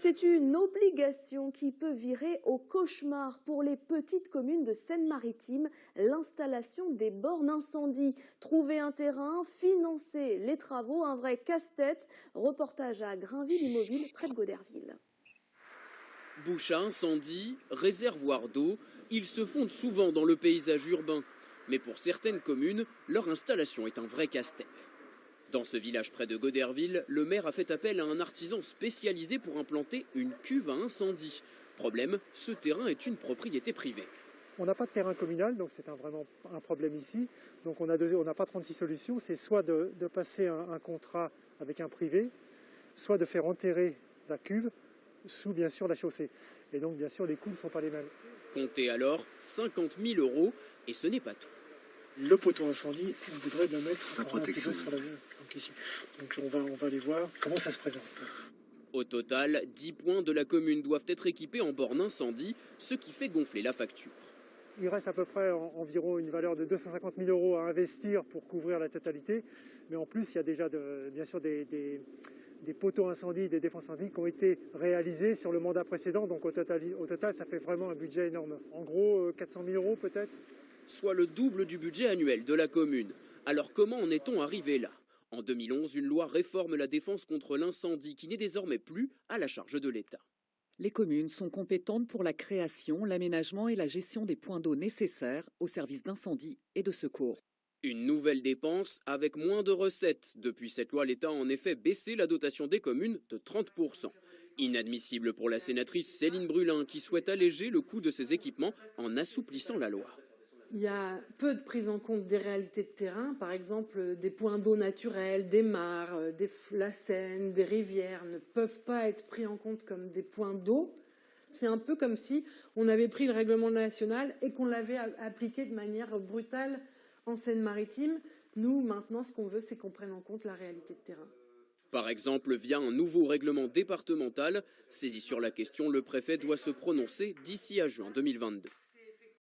C'est une obligation qui peut virer au cauchemar pour les petites communes de Seine-Maritime, l'installation des bornes incendie. Trouver un terrain, financer les travaux, un vrai casse-tête. Reportage à Grainville-Imoville, près de Goderville. Bouches à incendie, réservoirs d'eau, ils se fondent souvent dans le paysage urbain. Mais pour certaines communes, leur installation est un vrai casse-tête. Dans ce village près de Goderville, le maire a fait appel à un artisan spécialisé pour implanter une cuve à incendie. Problème, ce terrain est une propriété privée. On n'a pas de terrain communal, donc c'est vraiment un problème ici. Donc on n'a pas 36 solutions, c'est soit de passer un contrat avec un privé, soit de faire enterrer la cuve sous bien sûr la chaussée. Et donc bien sûr les coûts ne sont pas les mêmes. Comptez alors 50 000 € et ce n'est pas tout. Le poteau incendie, on voudrait le mettre la protection sur la vue. Donc ici. Donc on va aller voir comment ça se présente. Au total, 10 points de la commune doivent être équipés en borne incendie, ce qui fait gonfler la facture. Il reste à peu près environ une valeur de 250 000 € à investir pour couvrir la totalité. Mais en plus, il y a déjà bien sûr des poteaux incendies, des défenses incendies qui ont été réalisés sur le mandat précédent. Donc au total, ça fait vraiment un budget énorme. En gros, 400 000 € peut-être. Soit le double du budget annuel de la commune. Alors comment en est-on arrivé là? En 2011, une loi réforme la défense contre l'incendie qui n'est désormais plus à la charge de l'État. Les communes sont compétentes pour la création, l'aménagement et la gestion des points d'eau nécessaires aux services d'incendie et de secours. Une nouvelle dépense avec moins de recettes. Depuis cette loi, l'État a en effet baissé la dotation des communes de 30%. Inadmissible pour la sénatrice Céline Brulin qui souhaite alléger le coût de ces équipements en assouplissant la loi. Il y a peu de prise en compte des réalités de terrain, par exemple des points d'eau naturels, des mares, la Seine, des rivières ne peuvent pas être pris en compte comme des points d'eau. C'est un peu comme si on avait pris le règlement national et qu'on l'avait appliqué de manière brutale en Seine-Maritime. Nous, maintenant, ce qu'on veut, c'est qu'on prenne en compte la réalité de terrain. Par exemple, via un nouveau règlement départemental, saisi sur la question, le préfet doit se prononcer d'ici à juin 2022.